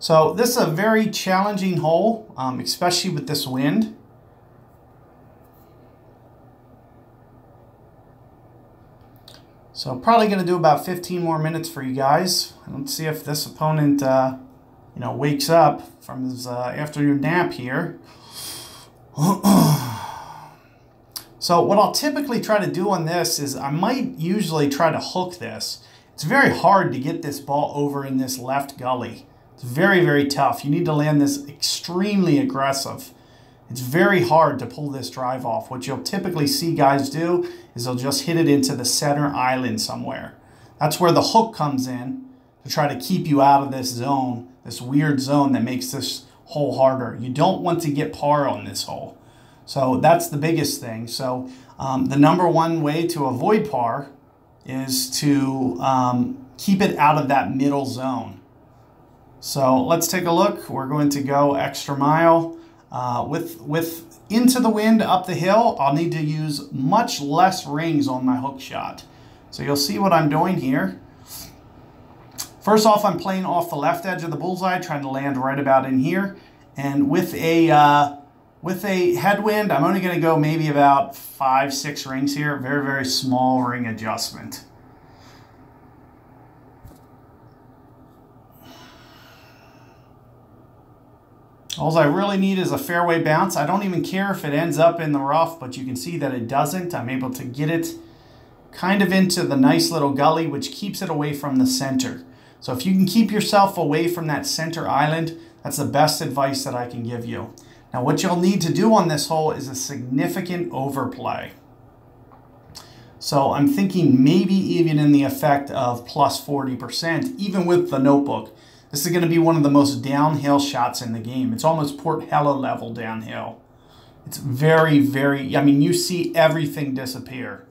So this is a very challenging hole, especially with this wind. So probably going to do about 15 more minutes for you guys. Let's see if this opponent, you know, wakes up from his afternoon nap here. So what I'll typically try to do on this is I might usually try to hook this. It's very hard to get this ball over in this left gully. It's very, very tough. You need to land this extremely aggressive. It's very hard to pull this drive off. What you'll typically see guys do is they'll just hit it into the center island somewhere. That's where the hook comes in to try to keep you out of this zone, this weird zone that makes this hole harder. You don't want to get par on this hole. So that's the biggest thing. So the number one way to avoid par is to keep it out of that middle zone. So let's take a look. We're going to go extra mile. With into the wind up the hill, I'll need to use much less rings on my hook shot. So you'll see what I'm doing here. First off, I'm playing off the left edge of the bullseye, trying to land right about in here. And with a headwind, I'm only going to go maybe about 5-6 rings here. Very, very small ring adjustment. All I really need is a fairway bounce. I don't even care if it ends up in the rough, but you can see that it doesn't. I'm able to get it kind of into the nice little gully, which keeps it away from the center. So if you can keep yourself away from that center island, that's the best advice that I can give you. Now what you'll need to do on this hole is a significant overplay. So I'm thinking maybe even in the effect of plus 40%, even with the notebook. This is going to be one of the most downhill shots in the game. It's almost Port Hella level downhill. It's very, very, I mean, you see everything disappear.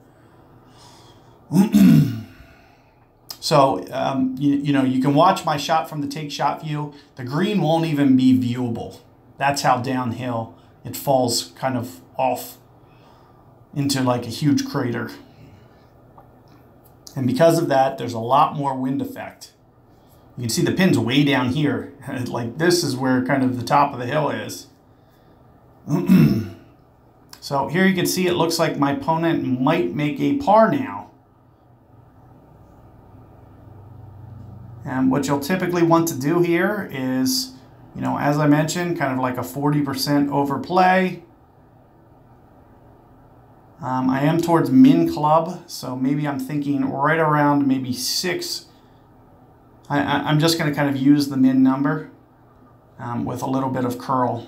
So, you know, you can watch my shot from the take shot view. The green won't even be viewable. That's how downhill it falls kind of off into like a huge crater. And because of that, there's a lot more wind effect. You can see the pin's way down here. Like this is where kind of the top of the hill is. So here you can see it looks like my opponent might make a par now. And what you'll typically want to do here is, you know, as I mentioned, kind of like a 40% overplay. I am towards min club, so maybe I'm thinking right around maybe 6. I'm just going to kind of use the min number with a little bit of curl.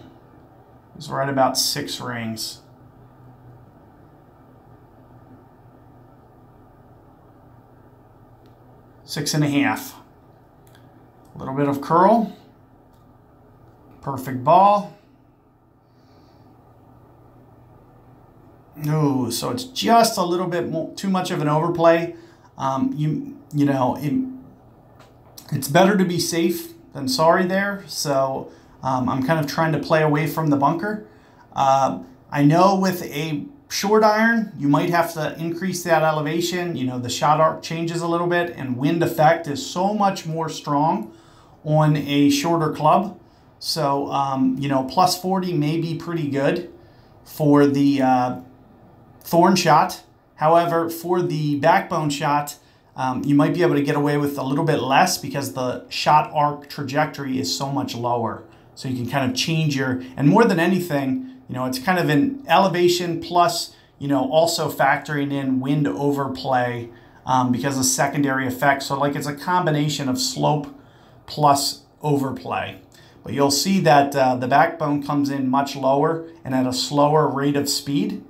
It's right about 6 rings. Six and a half. A little bit of curl. Perfect ball. Oh, so it's just a little bit more, too much of an overplay. You know, it's better to be safe than sorry there. So I'm kind of trying to play away from the bunker. I know with a short iron, you might have to increase that elevation. You know, the shot arc changes a little bit and wind effect is so much more strong on a shorter club. So, you know, plus 40 may be pretty good for the thorn shot. However, for the backbone shot, you might be able to get away with a little bit less because the shot arc trajectory is so much lower. So you can kind of change your, and more than anything, you know, it's kind of an elevation plus, you know, also factoring in wind overplay because of secondary effects. So like it's a combination of slope plus overplay. But you'll see that the backbone comes in much lower and at a slower rate of speed.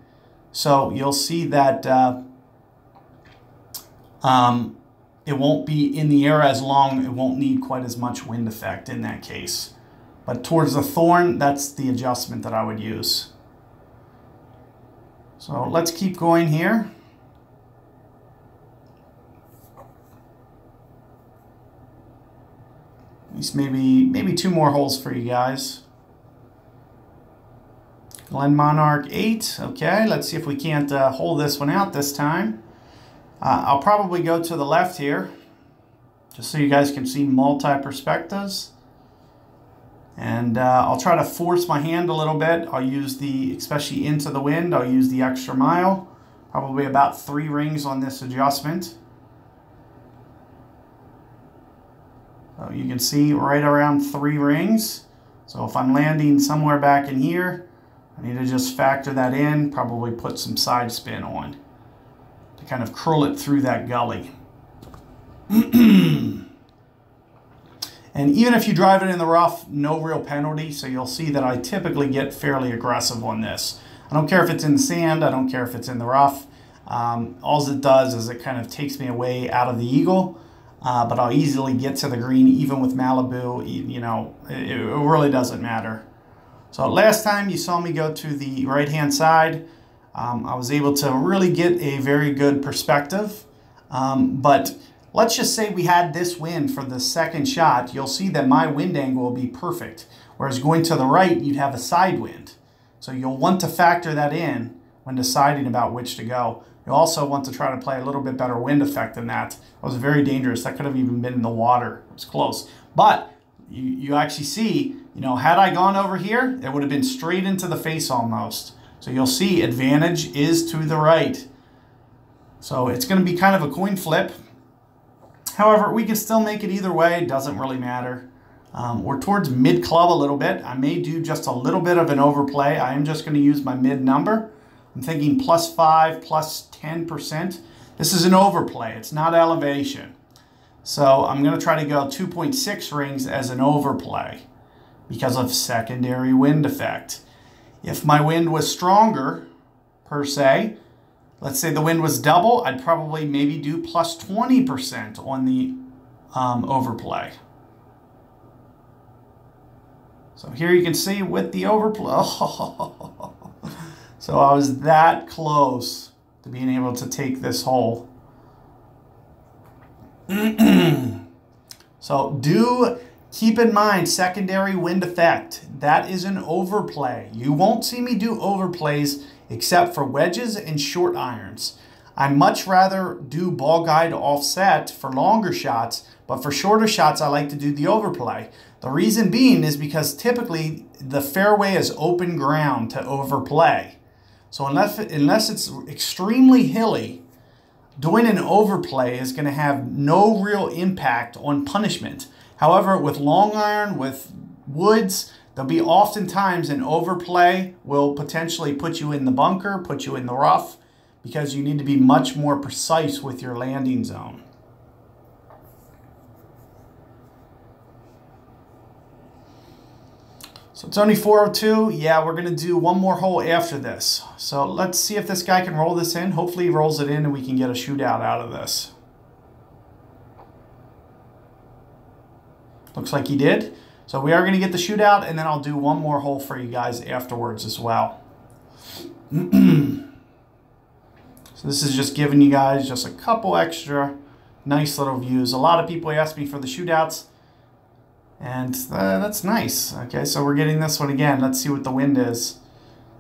So you'll see that it won't be in the air as long. It won't need quite as much wind effect in that case. But towards the thorn, that's the adjustment that I would use. So let's keep going here. At least maybe 2 more holes for you guys. Glenmonarch 8. Okay, let's see if we can't hold this one out this time. I'll probably go to the left here, just so you guys can see multi-perspectives. And I'll try to force my hand a little bit. I'll use the, especially into the wind, I'll use the extra mile. Probably about 3 rings on this adjustment. So you can see right around 3 rings. So if I'm landing somewhere back in here, I need to just factor that in, probably put some side spin on to kind of curl it through that gully. And even if you drive it in the rough, no real penalty. So you'll see that I typically get fairly aggressive on this. I don't care if it's in the sand. I don't care if it's in the rough. All it does is it kind of takes me away out of the eagle. But I'll easily get to the green even with Malibu. You know, it really doesn't matter. So last time you saw me go to the right-hand side, I was able to really get a very good perspective. But let's just say we had this wind for the second shot. You'll see that my wind angle will be perfect. Whereas going to the right, you'd have a side wind. So you'll want to factor that in when deciding about which to go. You also want to try to play a little bit better wind effect than that. That was very dangerous. That could have even been in the water. It was close. But you actually see, you know, had I gone over here, it would have been straight into the face almost. So you'll see advantage is to the right. So it's going to be kind of a coin flip. However, we can still make it either way. It doesn't really matter. We're towards mid club a little bit. I may do just a little bit of an overplay. I am just going to use my mid number. I'm thinking +5, +10%. This is an overplay. It's not elevation. So I'm going to try to go 2.6 rings as an overplay because of secondary wind effect. If my wind was stronger, per se, let's say the wind was double, I'd probably maybe do +20% on the overplay. So here you can see with the overplay. So I was that close to being able to take this hole. So do keep in mind secondary wind effect. That is an overplay. You won't see me do overplays except for wedges and short irons. I much rather do ball guide offset for longer shots, but for shorter shots I like to do the overplay. The reason being is because typically the fairway is open ground to overplay. So unless it's extremely hilly, doing an overplay is going to have no real impact on punishment. However, with long iron, with woods, there'll be oftentimes an overplay will potentially put you in the bunker, put you in the rough, because you need to be much more precise with your landing zone. So it's only 4:02. Yeah, we're going to do one more hole after this. So let's see if this guy can roll this in. Hopefully he rolls it in and we can get a shootout out of this. Looks like he did. So we are going to get the shootout, and then I'll do one more hole for you guys afterwards as well. So this is just giving you guys just a couple extra nice little views. A lot of people ask me for the shootouts, and that's nice. Okay, so we're getting this one again. Let's see what the wind is.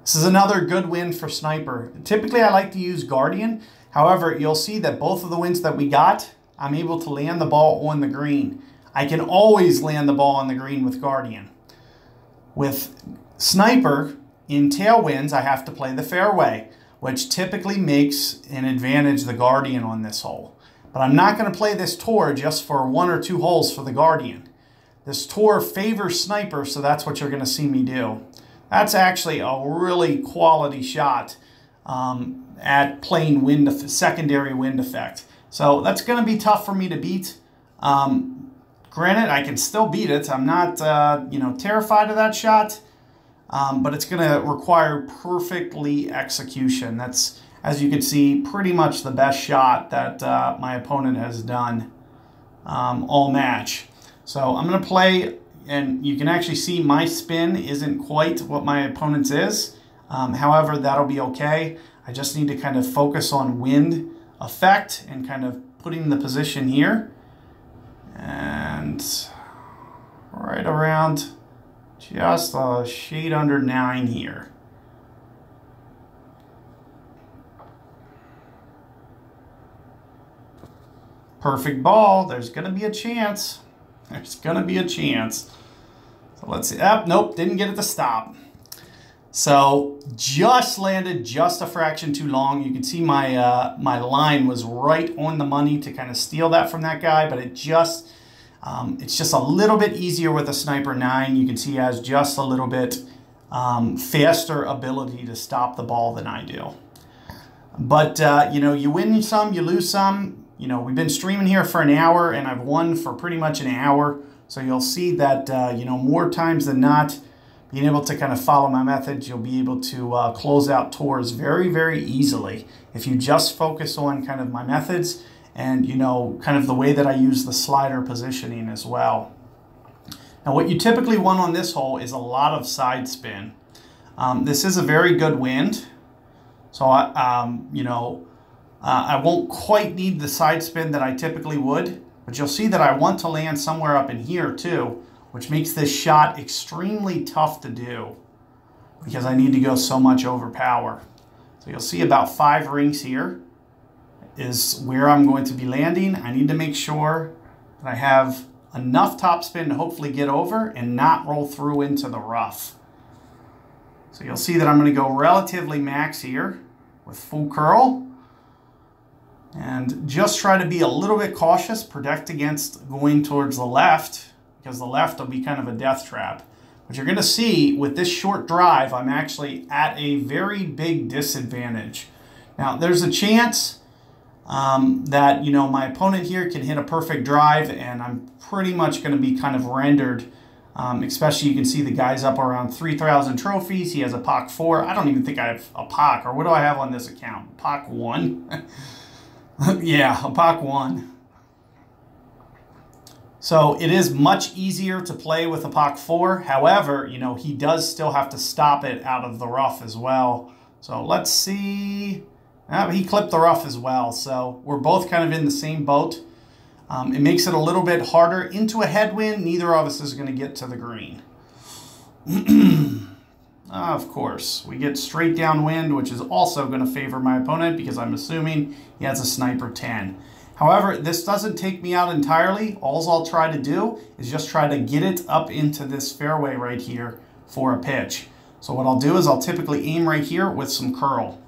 This is another good wind for sniper. Typically, I like to use Guardian. However, you'll see that both of the winds that we got, I'm able to land the ball on the green. I can always land the ball on the green with Guardian. With Sniper, in tailwinds, I have to play the fairway, which typically makes an advantage the Guardian on this hole. But I'm not going to play this tour just for 1 or 2 holes for the Guardian. This tour favors Sniper, so that's what you're going to see me do. That's actually a really quality shot at playing secondary wind effect. So that's going to be tough for me to beat. Granted, I can still beat it. I'm not, terrified of that shot, but it's going to require perfectly execution. That's, as you can see, pretty much the best shot that my opponent has done all match. So I'm going to play, and you can actually see my spin isn't quite what my opponent's is. However, that'll be okay. I just need to kind of focus on wind effect and kind of putting the position here. And right around just a shade under 9 here. Perfect ball. There's going to be a chance. There's going to be a chance. So let's see. Nope, didn't get it to stop. So just landed just a fraction too long. You can see my my line was right on the money to kind of steal that from that guy, but it's just a little bit easier with a Sniper 9. You can see he has just a little bit faster ability to stop the ball than I do. But you win some, you lose some. We've been streaming here for an hour, and I've won for pretty much an hour. So you'll see that, you know, more times than not, being able to kind of follow my methods, you'll be able to close out tours very, very easily if you just focus on kind of my methods and, you know, kind of the way that I use the slider positioning as well. Now, what you typically want on this hole is a lot of side spin. This is a very good wind, so you know, I won't quite need the side spin that I typically would, but you'll see that I want to land somewhere up in here too, which makes this shot extremely tough to do because I need to go so much over power. So you'll see about 5 rings here is where I'm going to be landing. I need to make sure that I have enough topspin to hopefully get over and not roll through into the rough. So you'll see that I'm going to go relatively max here with full curl. And just try to be a little bit cautious, protect against going towards the left, because the left will be kind of a death trap. But you're going to see with this short drive, I'm actually at a very big disadvantage. Now, there's a chance that, you know, my opponent here can hit a perfect drive, and I'm pretty much going to be kind of rendered. Especially you can see the guy's up around 3,000 trophies. He has a POC 4. I don't even think I have a POC, or what do I have on this account? POC 1? Yeah, a POC 1. So it is much easier to play with a POC 4. However, you know, he does still have to stop it out of the rough as well. So let's see. He clipped the rough as well. So we're both kind of in the same boat. It makes it a little bit harder. Into a headwind, neither of us is going to get to the green. Of course, we get straight downwind, which is also going to favor my opponent because I'm assuming he has a sniper 10. However, this doesn't take me out entirely. All I'll try to do is just try to get it up into this fairway right here for a pitch. So what I'll do is I'll typically aim right here with some curl.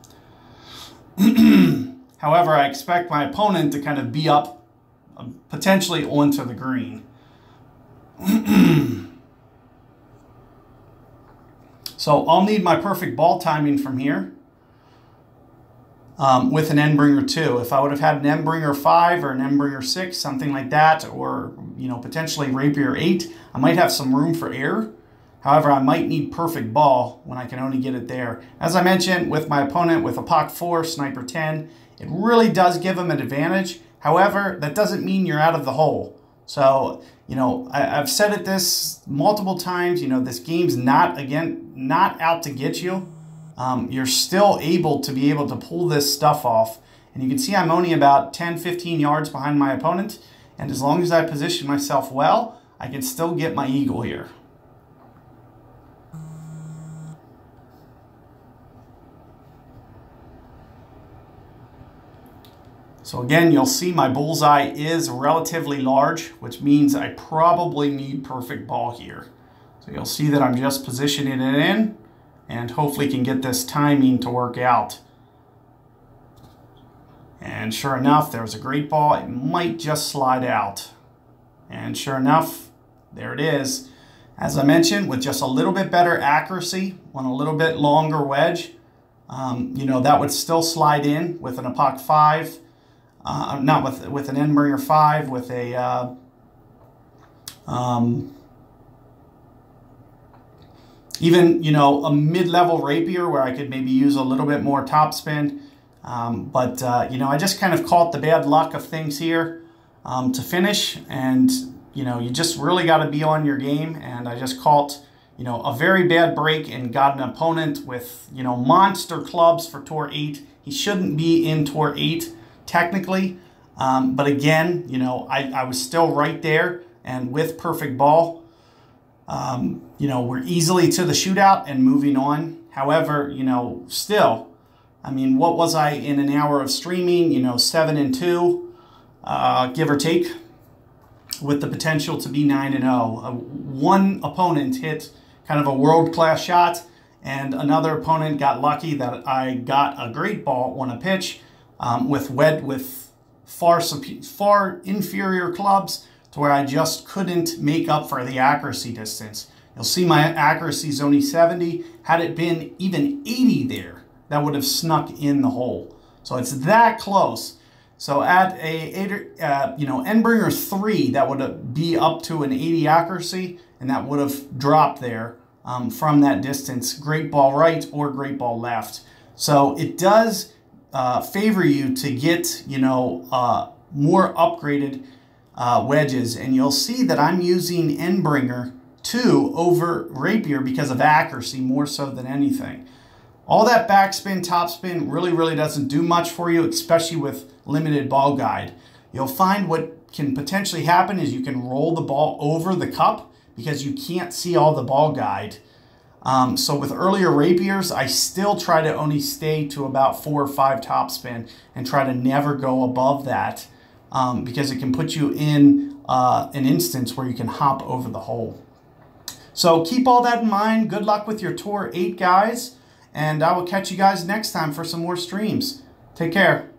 However, I expect my opponent to kind of be up potentially onto the green. So I'll need my perfect ball timing from here. With an Endbringer 2. If I would have had an Endbringer 5 or an Endbringer 6, something like that, or, you know, potentially Rapier 8, I might have some room for error. However, I might need perfect ball when I can only get it there. As I mentioned, with my opponent with a POC 4, sniper 10, it really does give him an advantage. However, that doesn't mean you're out of the hole. So, you know, I've said it this multiple times, you know, this game's not out to get you. You're still able to pull this stuff off. And you can see I'm only about 10-15 yards behind my opponent. And as long as I position myself well, I can still get my eagle here. So again, you'll see my bullseye is relatively large, which means I probably need perfect ball here. So you'll see that I'm just positioning it in, and hopefully can get this timing to work out. And sure enough, there's a great ball. It might just slide out. And sure enough, there it is. As I mentioned, with just a little bit better accuracy on a little bit longer wedge, you know, that would still slide in with an POC 5. Not with an Endbringer 5, with a even, you know, a mid-level Rapier where I could maybe use a little bit more topspin. You know, I just kind of caught the bad luck of things here to finish. And, you know, you just really got to be on your game. And I just caught, you know, a very bad break and got an opponent with, you know, monster clubs for Tour 8. He shouldn't be in Tour 8 technically. But again, you know, I was still right there. And with perfect ball, you know, we're easily to the shootout and moving on. However, you know, still, I mean, what was I in an hour of streaming? You know, 7 and 2, give or take, with the potential to be 9 and 0. One opponent hit kind of a world-class shot, and another opponent got lucky that I got a great ball on a pitch with far inferior clubs, to where I just couldn't make up for the accuracy distance. You'll see my accuracy is only 70. Had it been even 80 there, that would have snuck in the hole. So it's that close. So at a end bringer 3, that would be up to an 80 accuracy, and that would have dropped there from that distance, great ball right or great ball left. So it does favor you to get, more upgraded wedges, and you'll see that I'm using end bringer 2 over rapier because of accuracy more so than anything. All that backspin, topspin really doesn't do much for you, especially with limited ball guide. You'll find what can potentially happen is you can roll the ball over the cup because you can't see all the ball guide. So with earlier rapiers, I still try to only stay to about 4 or 5 topspin and try to never go above that because it can put you in an instance where you can hop over the hole. So keep all that in mind. Good luck with your Tour 8, guys. And I will catch you guys next time for some more streams. Take care.